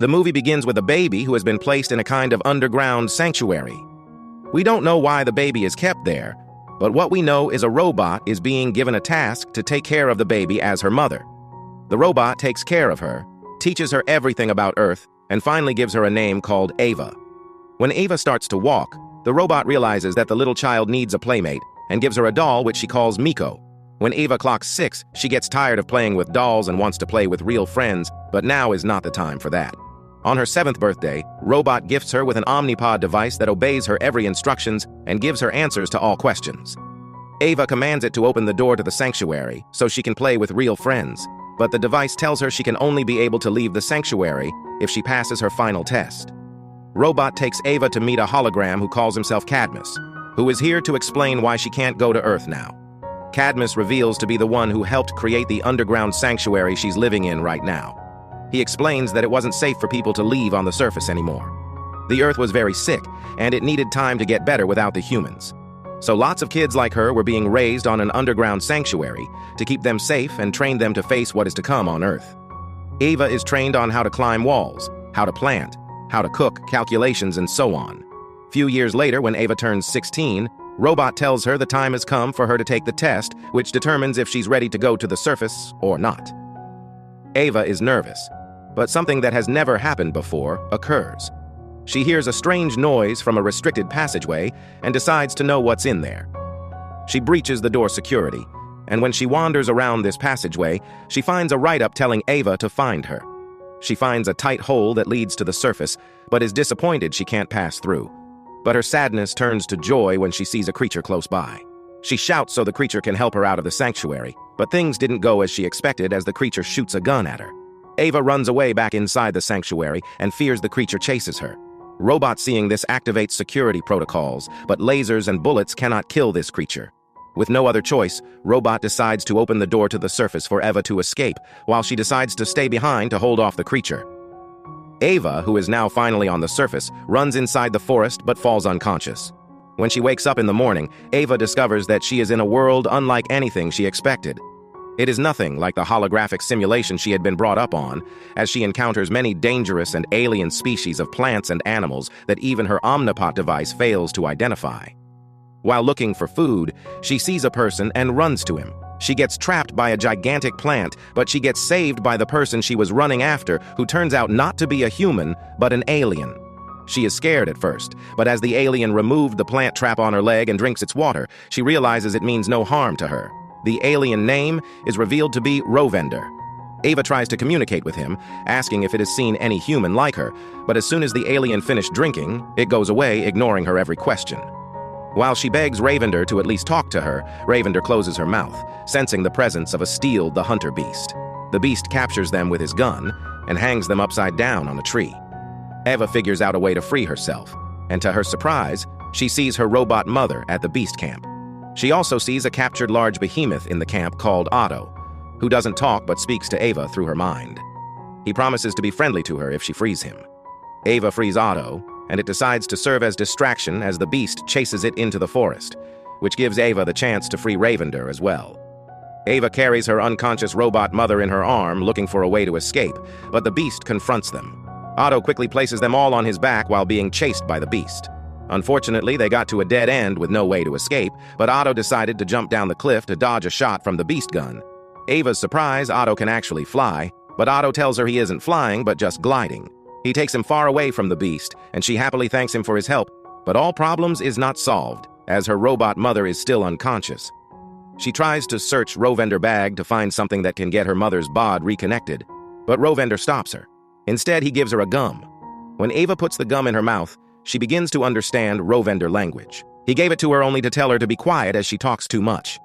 The movie begins with a baby who has been placed in a kind of underground sanctuary. We don't know why the baby is kept there, but what we know is a robot is being given a task to take care of the baby as her mother. The robot takes care of her, teaches her everything about Earth, and finally gives her a name called Eva. When Eva starts to walk, the robot realizes that the little child needs a playmate and gives her a doll which she calls Miko. When Eva clocks 6, she gets tired of playing with dolls and wants to play with real friends, but now is not the time for that. On her 7th birthday, Robot gifts her with an omnipod device that obeys her every instructions and gives her answers to all questions. Eva commands it to open the door to the sanctuary so she can play with real friends, but the device tells her she can only be able to leave the sanctuary if she passes her final test. Robot takes Eva to meet a hologram who calls himself Cadmus, who is here to explain why she can't go to Earth now. Cadmus reveals to be the one who helped create the underground sanctuary she's living in right now. He explains that it wasn't safe for people to leave on the surface anymore. The Earth was very sick, and it needed time to get better without the humans. So lots of kids like her were being raised on an underground sanctuary to keep them safe and train them to face what is to come on Earth. Eva is trained on how to climb walls, how to plant, how to cook, calculations, and so on. Few years later, when Eva turns 16, Robot tells her the time has come for her to take the test, which determines if she's ready to go to the surface or not. Eva is nervous, but something that has never happened before occurs. She hears a strange noise from a restricted passageway and decides to know what's in there. She breaches the door security, and when she wanders around this passageway, she finds a write-up telling Eva to find her. She finds a tight hole that leads to the surface, but is disappointed she can't pass through. But her sadness turns to joy when she sees a creature close by. She shouts so the creature can help her out of the sanctuary, but things didn't go as she expected as the creature shoots a gun at her. Eva runs away back inside the sanctuary and fears the creature chases her. Robot seeing this activates security protocols, but lasers and bullets cannot kill this creature. With no other choice, Robot decides to open the door to the surface for Eva to escape, while she decides to stay behind to hold off the creature. Eva, who is now finally on the surface, runs inside the forest but falls unconscious. When she wakes up in the morning, Eva discovers that she is in a world unlike anything she expected. It is nothing like the holographic simulation she had been brought up on, as she encounters many dangerous and alien species of plants and animals that even her Omnipod device fails to identify. While looking for food, she sees a person and runs to him. She gets trapped by a gigantic plant, but she gets saved by the person she was running after, who turns out not to be a human, but an alien. She is scared at first, but as the alien removed the plant trap on her leg and drinks its water, she realizes it means no harm to her. The alien name is revealed to be Rovender. Eva tries to communicate with him, asking if it has seen any human like her, but as soon as the alien finished drinking, it goes away, ignoring her every question. While she begs Ravender to at least talk to her, Ravender closes her mouth, sensing the presence of a Steel the Hunter beast. The beast captures them with his gun and hangs them upside down on a tree. Eva figures out a way to free herself, and to her surprise, she sees her robot mother at the beast camp. She also sees a captured large behemoth in the camp called Otto, who doesn't talk but speaks to Eva through her mind. He promises to be friendly to her if she frees him. Eva frees Otto, and it decides to serve as distraction as the beast chases it into the forest, which gives Eva the chance to free Ravender as well. Eva carries her unconscious robot mother in her arm, looking for a way to escape, but the beast confronts them. Otto quickly places them all on his back while being chased by the beast. Unfortunately, they got to a dead end with no way to escape, but Otto decided to jump down the cliff to dodge a shot from the beast gun. Eva's surprise, Otto can actually fly, but Otto tells her he isn't flying but just gliding. He takes him far away from the beast, and she happily thanks him for his help, but all problems is not solved, as her robot mother is still unconscious. She tries to search Rovender bag to find something that can get her mother's bod reconnected, but Rovender stops her. Instead, he gives her a gum. When Eva puts the gum in her mouth, she begins to understand Rovender language. He gave it to her only to tell her to be quiet as she talks too much.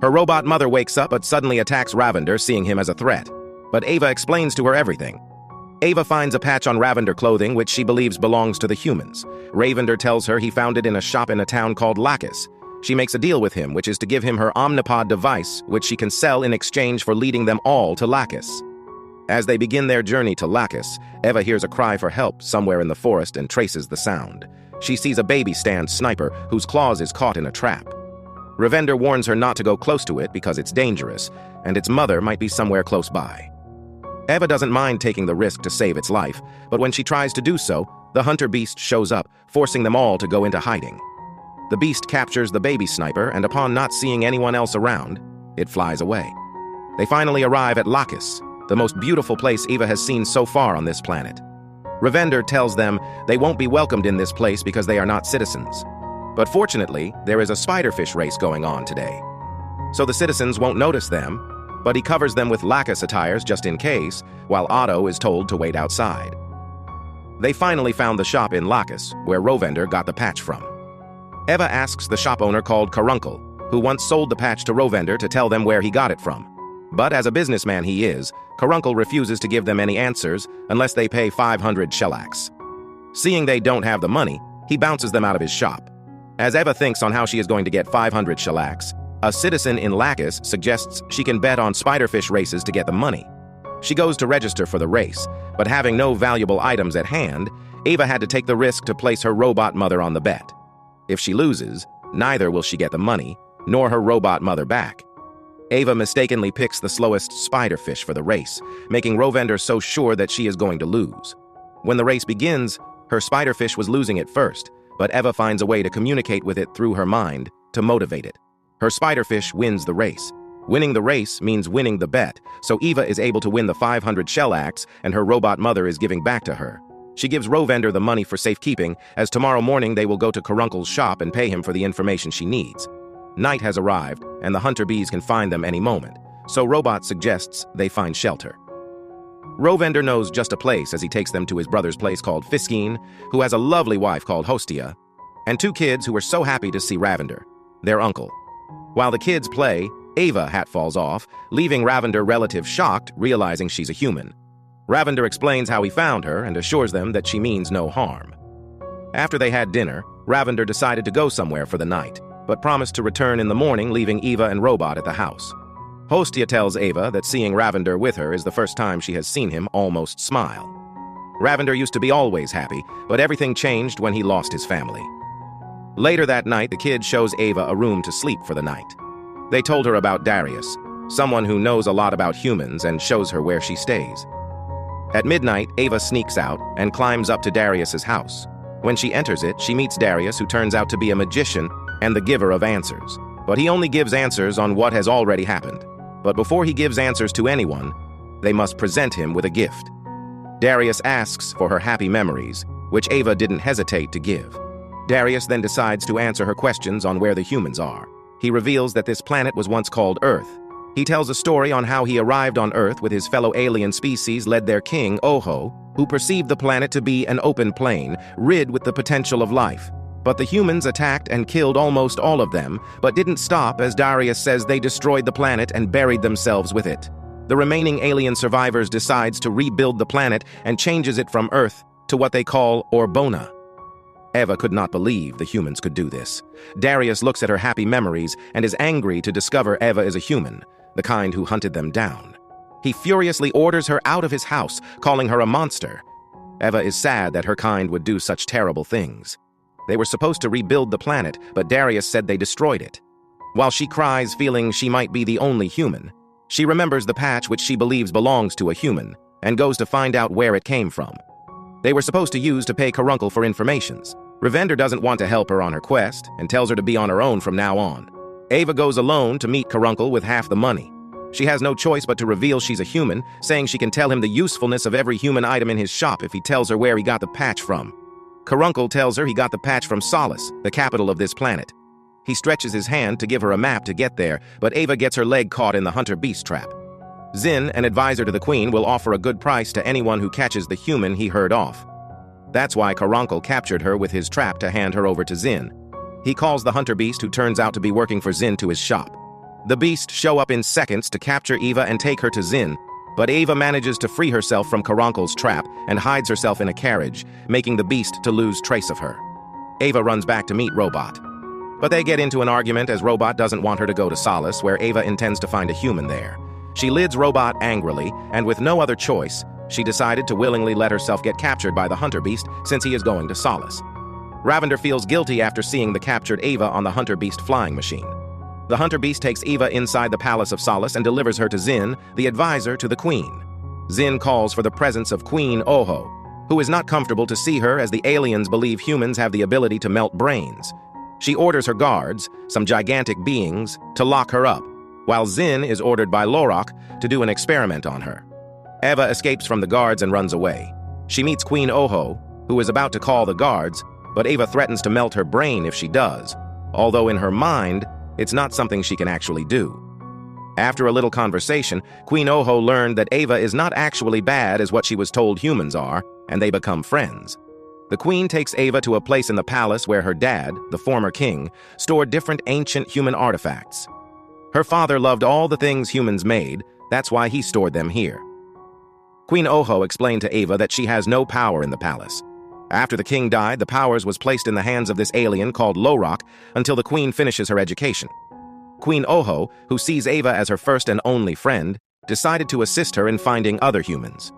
Her robot mother wakes up but suddenly attacks Ravender, seeing him as a threat. But Eva explains to her everything. Eva finds a patch on Ravender clothing which she believes belongs to the humans. Ravender tells her he found it in a shop in a town called Lacus. She makes a deal with him, which is to give him her Omnipod device, which she can sell in exchange for leading them all to Lacus. As they begin their journey to Lacus, Eva hears a cry for help somewhere in the forest and traces the sound. She sees a baby stand sniper whose claws is caught in a trap. Ravender warns her not to go close to it because it's dangerous, and its mother might be somewhere close by. Eva doesn't mind taking the risk to save its life, but when she tries to do so, the hunter beast shows up, forcing them all to go into hiding. The beast captures the baby sniper, and upon not seeing anyone else around, it flies away. They finally arrive at Lacus, the most beautiful place Eva has seen so far on this planet. Ravender tells them they won't be welcomed in this place because they are not citizens. But fortunately, there is a spiderfish race going on today. So the citizens won't notice them, but he covers them with Lacus attires just in case, while Otto is told to wait outside. They finally found the shop in Lacus, where Rovender got the patch from. Eva asks the shop owner called Caruncle, who once sold the patch to Rovender, to tell them where he got it from. But as a businessman he is, Caruncle refuses to give them any answers unless they pay 500 shellacs. Seeing they don't have the money, he bounces them out of his shop. As Eva thinks on how she is going to get 500 shellacs, a citizen in Lacus suggests she can bet on spiderfish races to get the money. She goes to register for the race, but having no valuable items at hand, Eva had to take the risk to place her robot mother on the bet. If she loses, neither will she get the money, nor her robot mother back. Eva mistakenly picks the slowest spiderfish for the race, making Rovender so sure that she is going to lose. When the race begins, her spiderfish was losing at first, but Eva finds a way to communicate with it through her mind to motivate it. Her spiderfish wins the race. Winning the race means winning the bet, so Eva is able to win the 500 shellacs, and her robot mother is giving back to her. She gives Rovender the money for safekeeping, as tomorrow morning they will go to Caruncle's shop and pay him for the information she needs. Night has arrived, and the hunter bees can find them any moment, so Robot suggests they find shelter. Rovender knows just a place as he takes them to his brother's place called Fiskeen, who has a lovely wife called Hostia, and 2 kids who are so happy to see Ravender, their uncle. While the kids play, Eva hat falls off, leaving Ravender relative shocked, realizing she's a human. Ravender explains how he found her and assures them that she means no harm. After they had dinner, Ravender decided to go somewhere for the night, but promised to return in the morning, leaving Eva and Robot at the house. Hostia tells Eva that seeing Ravender with her is the first time she has seen him almost smile. Ravender used to be always happy, but everything changed when he lost his family. Later that night, the kid shows Eva a room to sleep for the night. They told her about Darius, someone who knows a lot about humans, and shows her where she stays. At midnight, Eva sneaks out and climbs up to Darius's house. When she enters it, she meets Darius, who turns out to be a magician and the giver of answers. But he only gives answers on what has already happened. But before he gives answers to anyone, they must present him with a gift. Darius asks for her happy memories, which Eva didn't hesitate to give. Darius then decides to answer her questions on where the humans are. He reveals that this planet was once called Earth. He tells a story on how he arrived on Earth with his fellow alien species, led their king, Oho, who perceived the planet to be an open plain, rid with the potential of life. But the humans attacked and killed almost all of them, but didn't stop, as Darius says they destroyed the planet and buried themselves with it. The remaining alien survivors decides to rebuild the planet and changes it from Earth to what they call Orbona. Eva could not believe the humans could do this. Darius looks at her happy memories and is angry to discover Eva is a human, the kind who hunted them down. He furiously orders her out of his house, calling her a monster. Eva is sad that her kind would do such terrible things. They were supposed to rebuild the planet, but Darius said they destroyed it. While she cries, feeling she might be the only human, she remembers the patch which she believes belongs to a human, and goes to find out where it came from. They were supposed to use to pay Caruncle for informations. Ravender doesn't want to help her on her quest, and tells her to be on her own from now on. Eva goes alone to meet Caruncle with half the money. She has no choice but to reveal she's a human, saying she can tell him the usefulness of every human item in his shop if he tells her where he got the patch from. Caruncle tells her he got the patch from Solace, the capital of this planet. He stretches his hand to give her a map to get there, but Eva gets her leg caught in the hunter beast trap. Zin, an advisor to the queen, will offer a good price to anyone who catches the human he heard off. That's why Caruncle captured her with his trap to hand her over to Zin. He calls the hunter beast, who turns out to be working for Zin, to his shop. The beast show up in seconds to capture Eva and take her to Zin, but Eva manages to free herself from Caruncle's trap and hides herself in a carriage, making the beast to lose trace of her. Eva runs back to meet Robot. But they get into an argument as Robot doesn't want her to go to Solace, where Eva intends to find a human there. She lids Robot angrily, and with no other choice, she decided to willingly let herself get captured by the hunter beast since he is going to Solace. Ravender feels guilty after seeing the captured Eva on the hunter beast flying machine. The hunter beast takes Eva inside the palace of Solace and delivers her to Zin, the advisor to the queen. Zin calls for the presence of Queen Oho, who is not comfortable to see her as the aliens believe humans have the ability to melt brains. She orders her guards, some gigantic beings, to lock her up, while Zin is ordered by Lorak to do an experiment on her. Eva escapes from the guards and runs away. She meets Queen Oho, who is about to call the guards, but Eva threatens to melt her brain if she does, although in her mind, it's not something she can actually do. After a little conversation, Queen Oho learned that Eva is not actually bad as what she was told humans are, and they become friends. The queen takes Eva to a place in the palace where her dad, the former king, stored different ancient human artifacts. Her father loved all the things humans made, that's why he stored them here. Queen Oho explained to Eva that she has no power in the palace. After the king died, the powers was placed in the hands of this alien called Lorak until the queen finishes her education. Queen Oho, who sees Eva as her first and only friend, decided to assist her in finding other humans.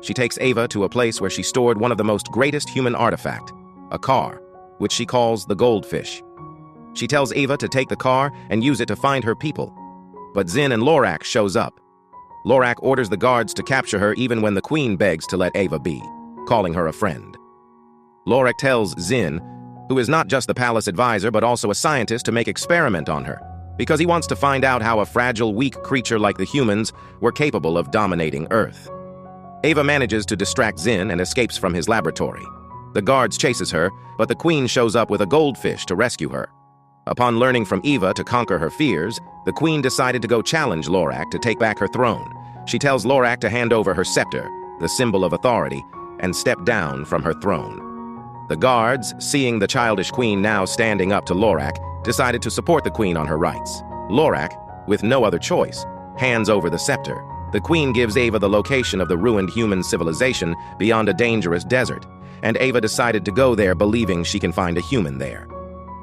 She takes Eva to a place where she stored one of the most greatest human artifact, a car, which she calls the goldfish. She tells Eva to take the car and use it to find her people. But Zin and Lorak shows up. Lorak orders the guards to capture her even when the queen begs to let Eva be, calling her a friend. Lorak tells Zin, who is not just the palace advisor but also a scientist, to make experiment on her, because he wants to find out how a fragile, weak creature like the humans were capable of dominating Earth. Eva manages to distract Zin and escapes from his laboratory. The guards chases her, but the queen shows up with a goldfish to rescue her. Upon learning from Eva to conquer her fears, the queen decided to go challenge Lorak to take back her throne. She tells Lorak to hand over her scepter, the symbol of authority, and step down from her throne. The guards, seeing the childish queen now standing up to Lorak, decided to support the queen on her rights. Lorak, with no other choice, hands over the scepter. The queen gives Eva the location of the ruined human civilization beyond a dangerous desert, and Eva decided to go there believing she can find a human there.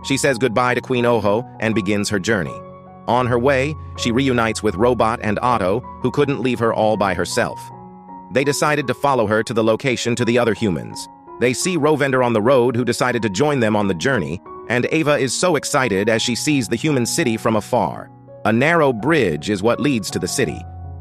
She says goodbye to Queen Oho and begins her journey. On her way, she reunites with Robot and Otto, who couldn't leave her all by herself. They decided to follow her to the location to the other humans. They see Rovender on the road, who decided to join them on the journey, and Eva is so excited as she sees the human city from afar. A narrow bridge is what leads to the city,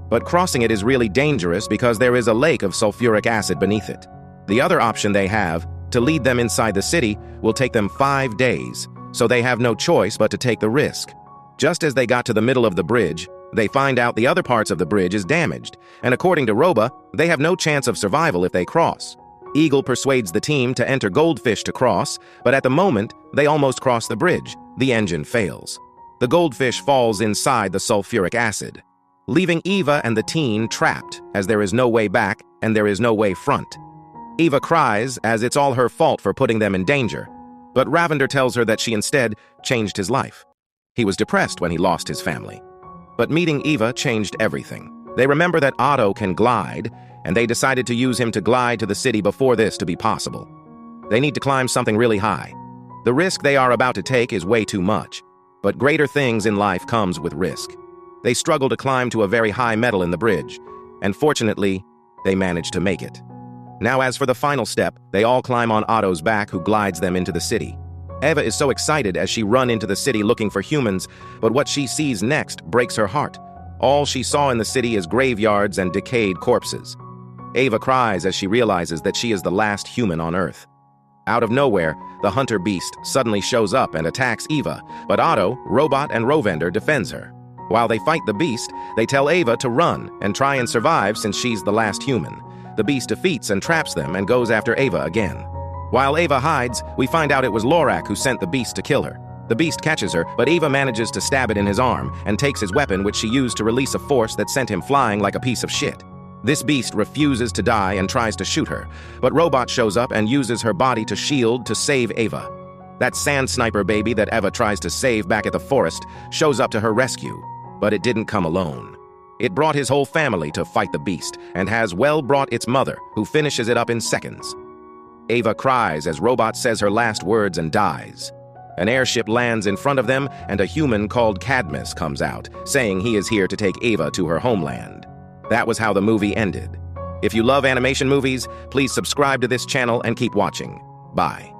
but crossing it is really dangerous because there is a lake of sulfuric acid beneath it. The other option they have, to lead them inside the city, will take them 5 days, so they have no choice but to take the risk. Just as they got to the middle of the bridge, they find out the other parts of the bridge is damaged, and according to Roba, they have no chance of survival if they cross. Eagle persuades the team to enter Goldfish to cross, but at the moment, they almost cross the bridge. The engine fails. The Goldfish falls inside the sulfuric acid, leaving Eva and the teen trapped, as there is no way back and there is no way front. Eva cries as it's all her fault for putting them in danger, but Ravender tells her that she instead changed his life. He was depressed when he lost his family. But meeting Eva changed everything. They remember that Otto can glide, and they decided to use him to glide to the city before this to be possible. They need to climb something really high. The risk they are about to take is way too much, but greater things in life comes with risk. They struggle to climb to a very high metal in the bridge, and fortunately, they manage to make it. Now as for the final step, they all climb on Otto's back, who glides them into the city. Eva is so excited as she runs into the city looking for humans, but what she sees next breaks her heart. All she saw in the city is graveyards and decayed corpses. Eva cries as she realizes that she is the last human on Earth. Out of nowhere, the hunter beast suddenly shows up and attacks Eva, but Otto, Robot, and Rovender defends her. While they fight the beast, they tell Eva to run and try and survive since she's the last human. The beast defeats and traps them and goes after Eva again. While Eva hides, we find out it was Lorak who sent the beast to kill her. The beast catches her, but Eva manages to stab it in his arm and takes his weapon, which she used to release a force that sent him flying like a piece of shit. This beast refuses to die and tries to shoot her, but Robot shows up and uses her body to shield to save Eva. That sand sniper baby that Eva tries to save back at the forest shows up to her rescue, but it didn't come alone. It brought his whole family to fight the beast, and has well brought its mother, who finishes it up in seconds. Eva cries as Robot says her last words and dies. An airship lands in front of them, and a human called Cadmus comes out, saying he is here to take Eva to her homeland. That was how the movie ended. If you love animation movies, please subscribe to this channel and keep watching. Bye.